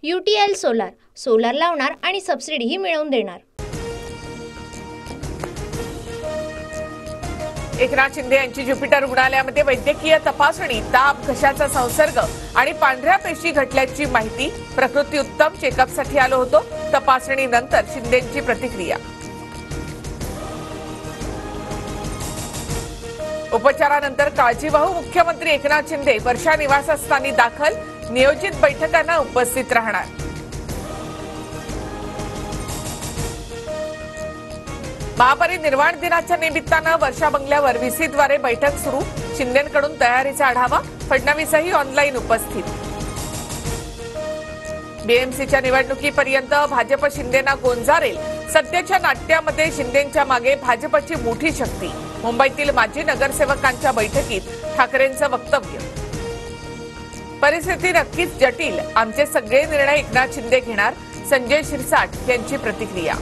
UTL solar, solar लावणार आणि सबसिडीही मिळवून देणार। एकनाथ शिंदे यांची ज्युपिटर रुग्णालयामध्ये वैद्यकीय तपासणी, ताप, घशाचा संसर्ग आणि पांढऱ्या पेशी घटल्याची माहिती। प्रकृती उत्तम, चेकअपसाठी आलो होतो। तपासणीनंतर शिंदेंची प्रतिक्रिया। उपचारानंतर काळजीवाहू मुख्यमंत्री एकनाथ शिंदे वर्षा निवासस्थानी दाखल, नियोजित बैठकांना उपस्थित राहणार। महापरिनिर्वाण दिनाच्या निमित्तानं वर्षा बंगल्यावर व्हीसीद्वारे बैठक सुरू, शिंदेंकडून तयारीचा आढावा, फडणवीसही ऑनलाईन उपस्थित। बीएमसीच्या निवडणुकीपर्यंत भाजप शिंदेना गोंजारेल, सध्याच्या नाट्यामध्ये शिंदेंच्या मागे भाजपची मोठी शक्ती। मुंबईतील माजी नगरसेवकांच्या बैठकीत ठाकरेंचं वक्तव्य। परिस्थिती नक्कीच जटिल, आमचे सगळे निर्णय एकनाथ शिंदे घेणार, संजय शिरसाट यांची प्रतिक्रिया।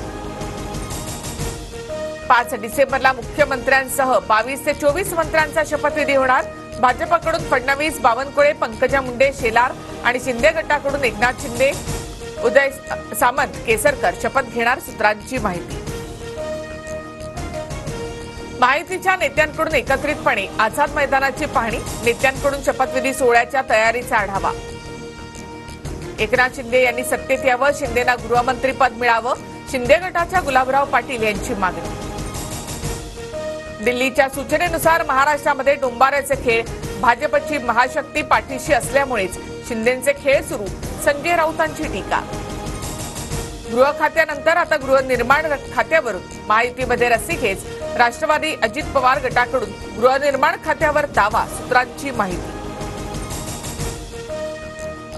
5 डिसेंबरला मुख्यमंत्र्यांसह 22 ते 24 मंत्र्यांचा शपथविधी होणार। भाजपकडून फडणवीस, बावनकुळे, पंकजा मुंडे, शेलार आणि शिंदे गटाकडून एकनाथ शिंदे, उदय सामंत, केसरकर शपथ घेणार, सूत्रांची माहिती। माहितीच्या नेत्यांकडून एकत्रितपणे आझाद मैदानाची पाहणी, नेत्यांकडून शपथविधी सोहळ्याच्या तयारीचा आढावा। एकनाथ शिंदे यांनी सत्तेत यावं, शिंदेना गृहमंत्रीपद मिळावं, शिंदे गटाच्या गुलाबराव पाटील यांची मागणी। दिल्लीच्या सूचनेनुसार महाराष्ट्रामध्ये डोंबाऱ्याचे खेळ, भाजपची महाशक्ती पाठीशी असल्यामुळेच शिंदेंचे खेळ सुरू, संजय राऊतांची टीका। गृह खात्यानंतर आता गृहनिर्माण खात्यावरून महायुतीमध्ये रस्सीखेच, राष्ट्रवादी अजित पवार गटाकडून गृहनिर्माण खात्यावर दावा, सूत्रांची माहिती।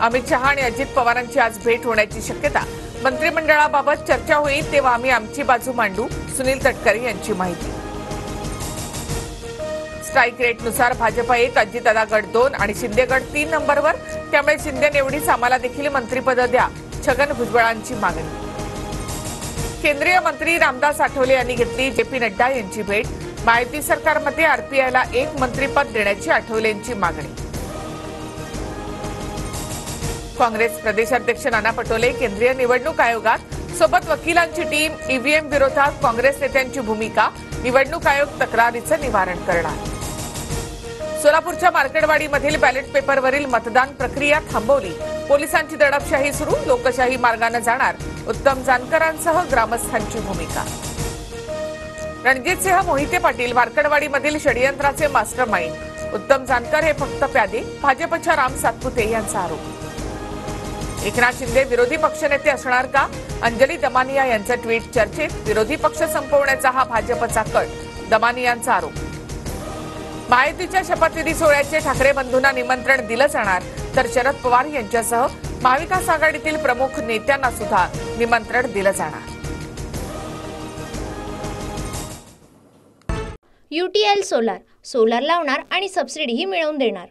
अमित शहा आणि अजित पवारांची आज भेट होण्याची शक्यता, मंत्रिमंडळाबाबत चर्चा होईल तेव्हा आम्ही आमची बाजू मांडू, सुनील तटकरे यांची माहिती। स्ट्राईक रेटनुसार भाजप 1, अजितदादा गट 2 आणि शिंदे गट 3 नंबरवर, त्यामुळे शिंदेंएवढीच आम्हाला देखील मंत्रिपद द्या, छगन भुजबळांची मागणी। केंद्रीय मंत्री रामदास आठवले यांनी घेतली जेपी नड्डा यांची भेट, महायुती सरकारमध्ये आरपीआयला 1 मंत्रिपद देण्याची आठवलेंची मागणी। काँग्रेस प्रदेशाध्यक्ष नाना पटोले केंद्रीय निवडणूक आयोगात, सोबत वकिलांची टीम, ईव्हीएम विरोधात काँग्रेस नेत्यांची भूमिका, निवडणूक आयोग तक्रारीचं निवारण करणार। सोलापूरच्या मार्केटवाडीमधील बॅलेट पेपरवरील मतदान प्रक्रिया थांबवली, पोलिसांची दडपशाही सुरू, लोकशाही मार्गाने जाणार, उत्तम जानकरांसह ग्रामस्थांची भूमिका। रणजितसिंह मोहिते पाटील मार्केटवाडीमधील षडयंत्राचे मास्टरमाइंड, उत्तम जानकर हे फक्त प्यादे, भाजपच्या राम सातपुते यांचा आरोप। एकनाथ शिंदे विरोधी पक्षनेते असणार का? अंजली दमानिया यांचं ट्विट चर्चेत, विरोधी पक्ष संपवण्याचा हा भाजपचा कट, दमानियांचा आरोप। महायुतीच्या शपथविधी सोहळ्याचे ठाकरे बंधूंना निमंत्रण दिलं जाणार, तर शरद पवार यांच्यासह महाविकास आघाडीतील प्रमुख नेत्यांना सुद्धा निमंत्रण दिलं जाणार। UTL सोलार, सोलार लावणार आणि सबसिडीही मिळवून देणार।